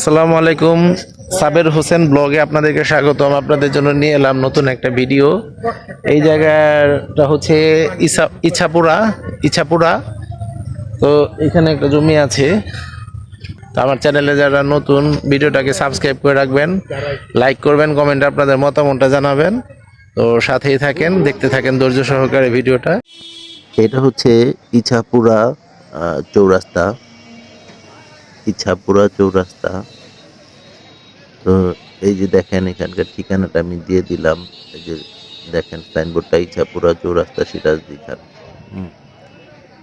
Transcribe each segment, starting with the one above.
আসসালামু আলাইকুম। সাবের হোসেন ব্লগে আপনাদেরকে স্বাগতম। আপনাদের জন্য নিয়ে এলাম নতুন একটা ভিডিও। এই জায়গাটা হচ্ছে ইছাপুরা ইছাপুরা। তো এখানে একটা জমি আছে। তো আমার চ্যানেলে যারা নতুন, ভিডিওটাকে সাবস্ক্রাইব করে রাখবেন, লাইক করবেন, কমেন্টে আপনাদের মতামতটা জানাবেন। তো সাথেই থাকেন, দেখতে থাকেন ধৈর্য সহকারে ভিডিওটা। এটা হচ্ছে ইছাপুরা চৌরাস্তা। ইছাপুরা চৌরাস্তা। তো এই যে দেখেন, এখানকার ঠিকানাটা আমি দিয়ে দিলাম। এই যে দেখেন সাইনবোর্ডটা, ইছাপুরা চৌরাস্তা, সিরাজদি খান।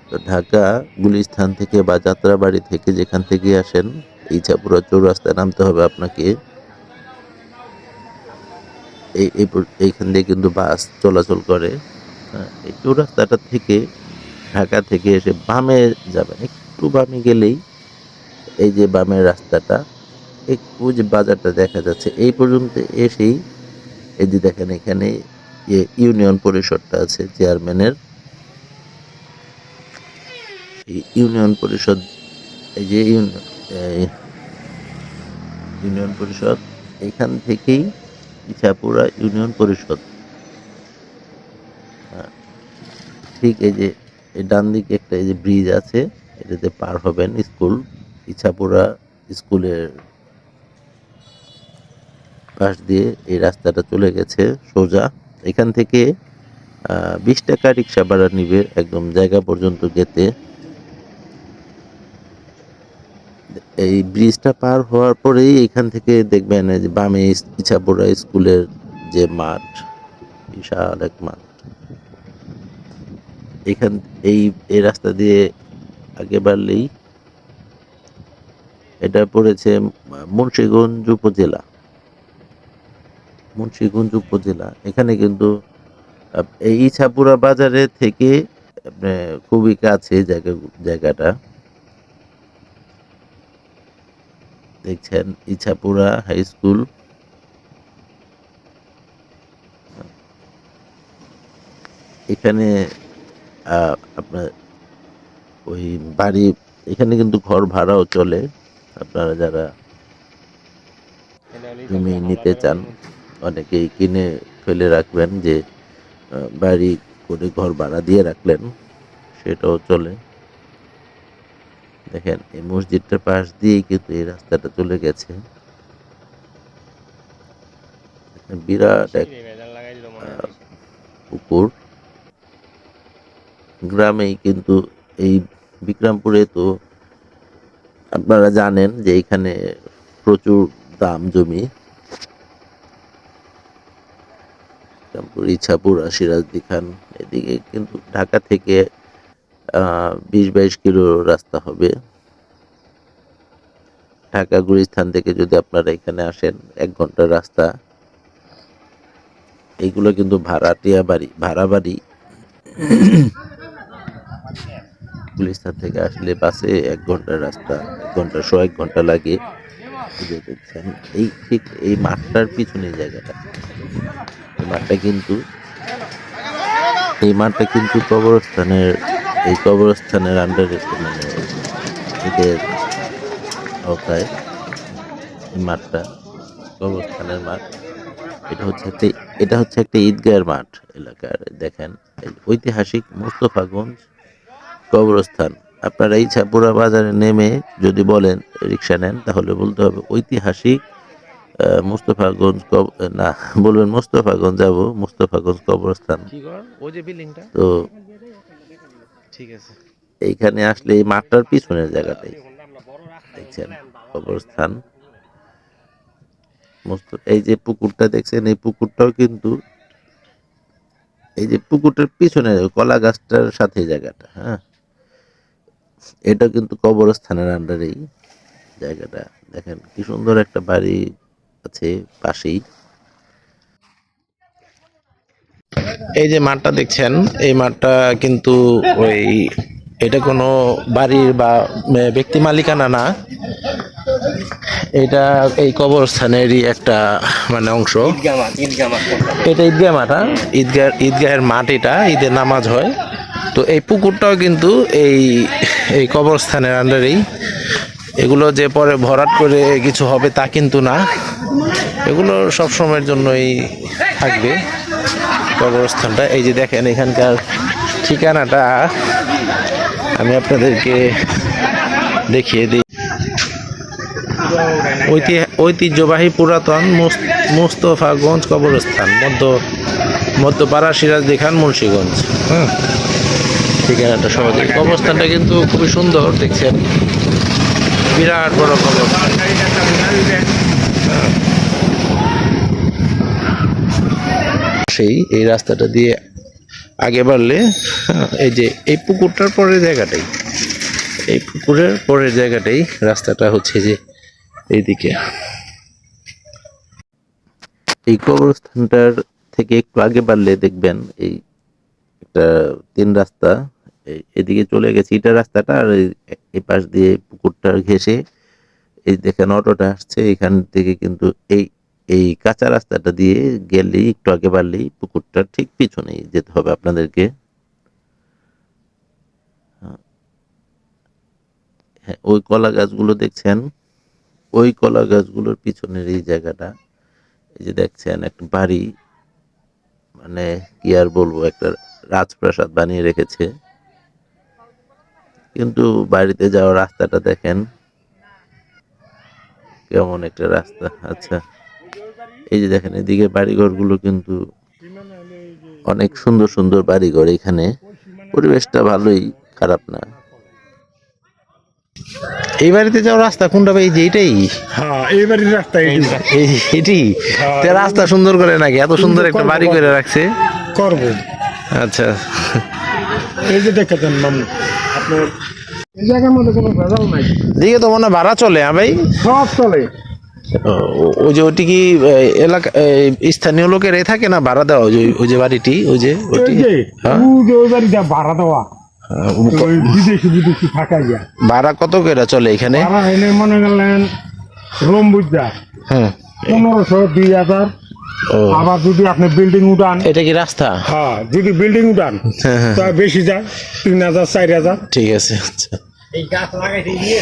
তো ঢাকা গুলিস্তান থেকে বা যাত্রাবাড়ি থেকে যেখান থেকে আসেন, ইছাপুরা চৌরাস্তায় নামতে হবে আপনাকে। এইখান দিয়ে কিন্তু বাস চলাচল করে। এই চৌরাস্তাটা থেকে ঢাকা থেকে এসে বামে যাবেন, একটু বামে গেলেই এই যে বামের রাস্তাটা, একটু যে বাজারটা দেখা যাচ্ছে, এই পর্যন্ত এসেই এই যে দেখেন এখানে ইউনিয়ন পরিষদটা আছে চেয়ারম্যানের। ইউনিয়ন পরিষদ, এই যে ইউনিয়ন পরিষদ, এখান থেকেই ইছাপুরা ইউনিয়ন পরিষদ। ঠিক এই যে ডান দিকে একটা এই যে ব্রিজ আছে, এটাতে পার হবেন স্কুল, ইছাপুরা স্কুলের পাশ দিয়ে এই রাস্তাটা চলে গেছে সোজা। এখান থেকে 20 টাকা রিক্সা ভাড়া নিবে একদম জায়গা পর্যন্ত যেতে। এই ব্রিজটা পার হওয়ার পরেই এখান থেকে দেখবেন যে বামে ইছাপুরা স্কুলের যে মাঠ, বিশাল এক মাঠ। এখান এই এই রাস্তা দিয়ে আগে বাড়লেই এটা পড়েছে মুন্সিগঞ্জ উপজেলা। মুন্সিগঞ্জ উপজেলা, এখানে কিন্তু এই ইছাপুরা বাজারে থেকে খুবই কাছে জায়গাটা। দেখছেন ইছাপুরা হাই স্কুল। এখানে আপনার ওই বাড়ি, এখানে কিন্তু ঘর ভাড়াও চলে। আপনারা যারা জমি নিতে চান, অনেকেই কিনে ফেলে রাখবেন, যে বাড়ি করে ঘর ভাড়া দিয়ে রাখলেন, সেটাও চলে। দেখেন এই মসজিদটার পাশ দিয়েই কিন্তু এই রাস্তাটা চলে গেছে। বিরাট এক পুকুর। গ্রামেই কিন্তু এই বিক্রমপুরে তো আপনারা জানেন যে এখানে প্রচুর দাম জমি। ইছাপুরা সিরাজদি খান, এদিকে কিন্তু ঢাকা থেকে 20-22 কিলো রাস্তা হবে। ঢাকা গুলিস্তান থেকে যদি আপনারা এখানে আসেন, 1 ঘন্টার রাস্তা। এইগুলো কিন্তু ভাড়া বাড়ি। গুলিস্তান থেকে আসলে বাসে 1 ঘন্টার রাস্তা, 1 ঘন্টা 1 ঘন্টা লাগে। দেখছেন এই ঠিক এই মাঠটার পিছনে জায়গাটা, এই মাঠটা কিন্তু কবরস্থানের আন্ডারে, মানে এদের আওতায় এই মাঠটা কবরস্থানের মাঠ। এটা হচ্ছে একটা ঈদগাহের মাঠ এলাকার। দেখেন ঐতিহাসিক মোস্তফাগঞ্জ কবরস্থান। আপনারা ইছাপুরা বাজারে নেমে যদি বলেন রিক্সা নেন, তাহলে বলতে হবে ঐতিহাসিক মুস্তফাগঞ্জ, না বলবেন মোস্তফাগঞ্জ যাব, মোস্তফাগঞ্জ কবরস্থান। তো ঠিক আছে, এইখানে আসলে এই মাঠটার পিছনের জায়গাটাই দেখছেন কবরস্থান। এই যে পুকুরটা দেখছেন, এই পুকুরটাও কিন্তু এই যে পুকুরটার পিছনে কলা গাছটার সাথে জায়গাটা, হ্যাঁ, এটা কিন্তু কবরস্থানের আন্ডারেই জায়গাটা। দেখেন কি সুন্দর একটা বাড়ি আছে পাশেই। এই যে মাঠটা দেখছেন, এই মাঠটা কিন্তু ওই এটা কোনো বাড়ির বা ব্যক্তি মালিকানা না। এটা এই কবরস্থানেরই একটা মানে অংশ। এটা ঈদগাহ মাঠ, ঈদগাহের মাঠ, এটা ঈদের নামাজ হয়। তো এই পুকুরটাও কিন্তু এই কবরস্থানের আন্ডারেই। এগুলো যে পরে ভরাট করে কিছু হবে তা কিন্তু না, এগুলো সব সময়ের জন্যই থাকবে কবরস্থানটা। এই যে দেখেন এখানকার ঠিকানাটা আমি আপনাদেরকে দেখিয়ে দিই। ঐতিহ্যবাহী পুরাতন মোস্তফাগঞ্জ কবরস্থান, মধ্যপাড়া সিরাজদি খান মুন্সিগঞ্জ। হ্যাঁ, ঠিকানাটা সহজে। কবরস্থানটা কিন্তু খুবই সুন্দর, দেখছেন বিরাট বড় কবরস্থান। সেই এই রাস্তাটা দিয়ে আগে বাড়লে এই যে এই পুকুরটার পরের জায়গাটাই, এই পুকুরের পরের জায়গাটাই রাস্তাটা হচ্ছে যে এইদিকে। এই কবরস্থানটার থেকে একটু আগে বাড়লে দেখবেন এই একটা 3 রাস্তা এদিকে চলে গেছে, এটা রাস্তাটা। আর এই পাশ দিয়ে পুকুরটা ঘেঁষে এই দেখেন অটোটা আসছে এখান থেকে, কিন্তু এই এই কাঁচা রাস্তাটা দিয়ে গেলেই একটু আগে বাড়লেই পুকুরটার ঠিক পিছনেই যেতে হবে আপনাদেরকে। হ্যাঁ, ওই কলা গাছগুলো দেখছেন, ওই কলা গাছগুলোর পিছনের এই জায়গাটা। এই যে দেখছেন একটা বাড়ি, মানে কি আর বলবো, একটা রাজপ্রাসাদ বানিয়ে রেখেছে। কিন্তু বাড়িতে যাওয়ার রাস্তাটা দেখেন কেমন একটা রাস্তা। আচ্ছা, এই যে দেখেন এদিকে বাড়িঘরগুলো কিন্তু অনেক সুন্দর সুন্দর বাড়িঘর এখানে, পরিবেশটা ভালোই, খারাপ না। এই বাড়িতে যাওয়ার রাস্তা কোনটা ভাই? এই যে এইটাই? হ্যাঁ, এই বাড়ির রাস্তা এটি তে রাস্তা সুন্দর করে নাকি? এত সুন্দর একটা বাড়ি করে রাখছে। করব। আচ্ছা, এই যে দেখেছেন মামু, আপনার এই জায়গার মধ্যে কোনো ভেজাল নাই, দিকে তো মনে হয় ভাড়া চলে। হ্যাঁ ভাই, সব চলে। ওই যে ওটি কি এলাকা স্থানীয় লোকের এ থাকে না ভাড়া দেওয়া? ওই যে বাড়িটি, ওই যে ওটি, এই যে হ্যাঁ? ওই বাড়িটা ভাড়া দেওয়া, ওই বিদেশি থাকা যায়। ভাড়া কত করে চলে এখানে? ভাড়া এনে মনে করলেন রুম বুঝা হ্যাঁ, 1500 2000। ও আবার যদি আপনি বিল্ডিং উঠান, এটা কি রাস্তা? হ্যাঁ যদি বিল্ডিং উঠান হ্যাঁ, হ্যাঁ, তা বেশি যায়, 3000 4000। ঠিক আছে। আচ্ছা, এই গাছ লাগাইতে গিয়ে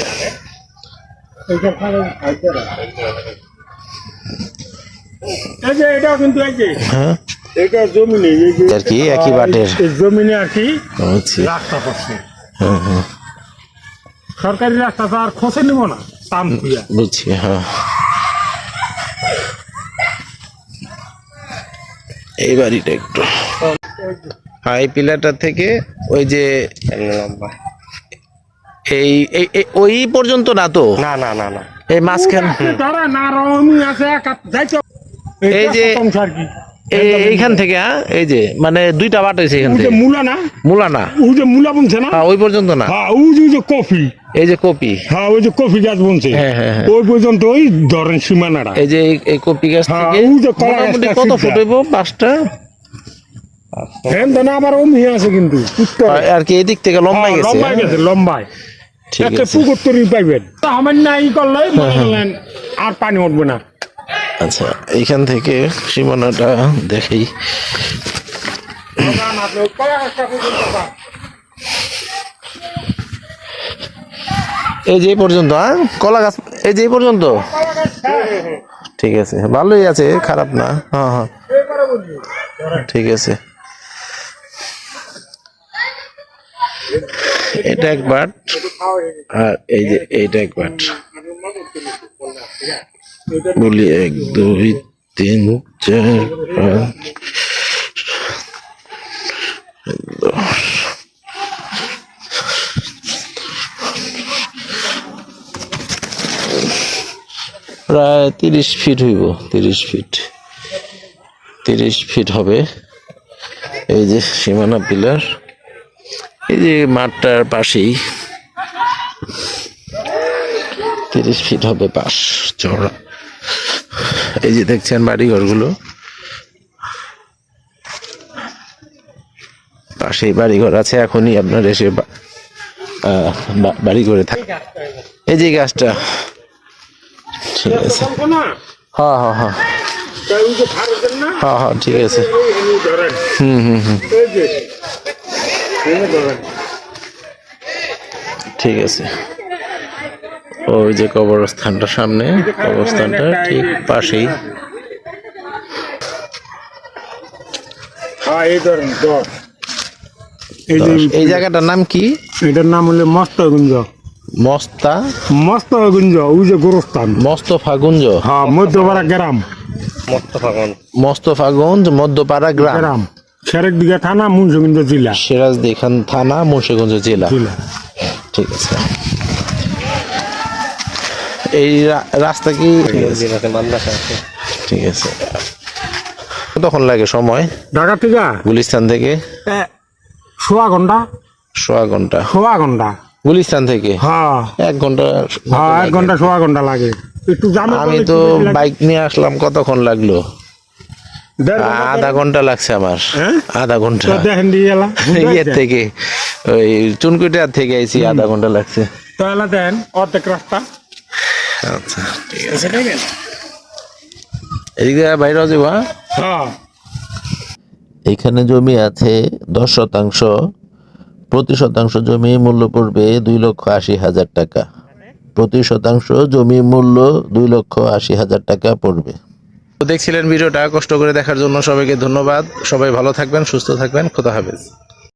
এই যে এটাও কিন্তু এই যে হ্যাঁ, এটা জমিনে, এই যে আর কি একই বাটের এই জমিনে আর কি বুঝছি। রাস্তা করছে। হ্যাঁ, হ্যাঁ, সরকারি রাস্তা তো আর খসে নিব না, দাম খুঁজা। বুঝছি। হ্যাঁ, এই বাড়িটা একটু, হ্যাঁ, এই পিলারটা থেকে ওই যে এই এই এই- ওই পর্যন্ত না তো? না না না না, এই মাঝখান, ধরে না রমি আছে যাইতো এই যে সংসার কি এইখান থেকে, হ্যাঁ, এই যে মানে দুইটা বাট হয়েছে এখান ওই যে থেকে। মূলা না, মূলা না? ওই যে মূলা বুনছে না, হ্যাঁ, ওই পর্যন্ত না। হ্যাঁ ওই যে কফি, এই যে কপি, হ্যাঁ ওই যে কফি গাছ বুনছে, হ্যাঁ, হ্যাঁ, হ্যাঁ। ওই পর্যন্ত ওই ধরেন সীমানাটা। এই যে এই কপি গাছ হ্যাঁ, থেকে ওই যে কলা মোটামুটি গাছটা কত সিধা। ফুট হইব? 5টা? হ্যাঁ না, আবার অমি আছে কিন্তু উত্তরে। আর কি এদিক থেকে লম্বাই হ্যাঁ, গেছে? লম্বাই গেছে, লম্বাই। ঠিক একটা আছে। পুকুর তৈরি পাইবেন, আমার না ই করলে মনে করলেন আর পানি উঠবে না। আচ্ছা, এইখান থেকে সীমানাটা দেখেই। এই যে এই পর্যন্ত, হ্যাঁ, কলা গাছ এই যে এই পর্যন্ত। ঠিক আছে, ভালোই আছে, খারাপ না। হ্যাঁ, হ্যাঁ, ঠিক আছে। এটা এক বাট, আর এই যে এইটা এক বাট। বলি 1 2 3 4 5 10। প্রায় 30 ফিট হইব, 30 ফিট, 30 ফিট হবে। এই যে সীমানা পিলার, এই যে মাঠটার পাশেই 30 ফিট হবে পাশ চওড়া। এই যে দেখছেন বাড়িঘরগুলো, পাশেই বাড়িঘর আছে। এখনই আপনার এসে বাড়ি করে থাকে। এই যে গাছটা, ঠিক আছে। হ্যাঁ, হ্যাঁ, হ্যাঁ, হ্যাঁ, হ্যাঁ, ঠিক আছে। হুম, হুম, হুম, ঠিক আছে। ওই যে কবরস্থানটা সামনে, কবরস্থানটা ঠিক পাশেই। হ্যাঁ এই ধরেন 10 এই যে এই জায়গাটার নাম কি? এটার নাম হলো মস্তগুঞ্জ। মস্তা মস্তগুঞ্জ ওই যে গোরস্থান। মস্তফাগুঞ্জ, হ্যাঁ মধ্যপাড়া গ্রাম। মস্তফাগঞ্জ মধ্যপাড়া গ্রাম, গ্রাম সেরেক দিঘা থানা মুন্সিগঞ্জ জেলা। সিরাজদি খান থানা, মুন্সিগঞ্জ জেলা। ঠিক আছে। এই রাস্তা কি ঠিক আছে? কতক্ষণ লাগে সময় ঢাকা থেকে গুলিস্তান থেকে? সোয়া ঘন্টা। সোয়া ঘন্টা? সোয়া ঘন্টা গুলিস্তান থেকে? হ্যাঁ 1 ঘন্টা। হ্যাঁ 1 ঘন্টা সোয়া ঘন্টা লাগে। একটু জামে আমি তো বাইক নিয়ে আসলাম, কতক্ষণ লাগলো? আধা ঘন্টা লাগছে আমার। আধা ঘন্টা দেখেন দিয়ে এলা ইয়ের থেকে, ওই চুনকুটিয়ার থেকে আইছি, আধা ঘন্টা লাগছে। তো এলা দেন অর্ধেক রাস্তা। আচ্ছা ঠিক আছে, এদিকে বাইরেও যাবো। হ্যাঁ এখানে জমি আছে 10 শতাংশ, প্রতি শতাংশ জমি মূল্য পড়বে 2,80,000 টাকা। প্রতি শতাংশ জমি মূল্য 2,80,000 টাকা পড়বে। দেখছিলেন ভিডিওটা, কষ্ট করে দেখার জন্য সবাইকে ধন্যবাদ। সবাই ভালো থাকবেন, সুস্থ থাকবেন, খোদা হাফেজ।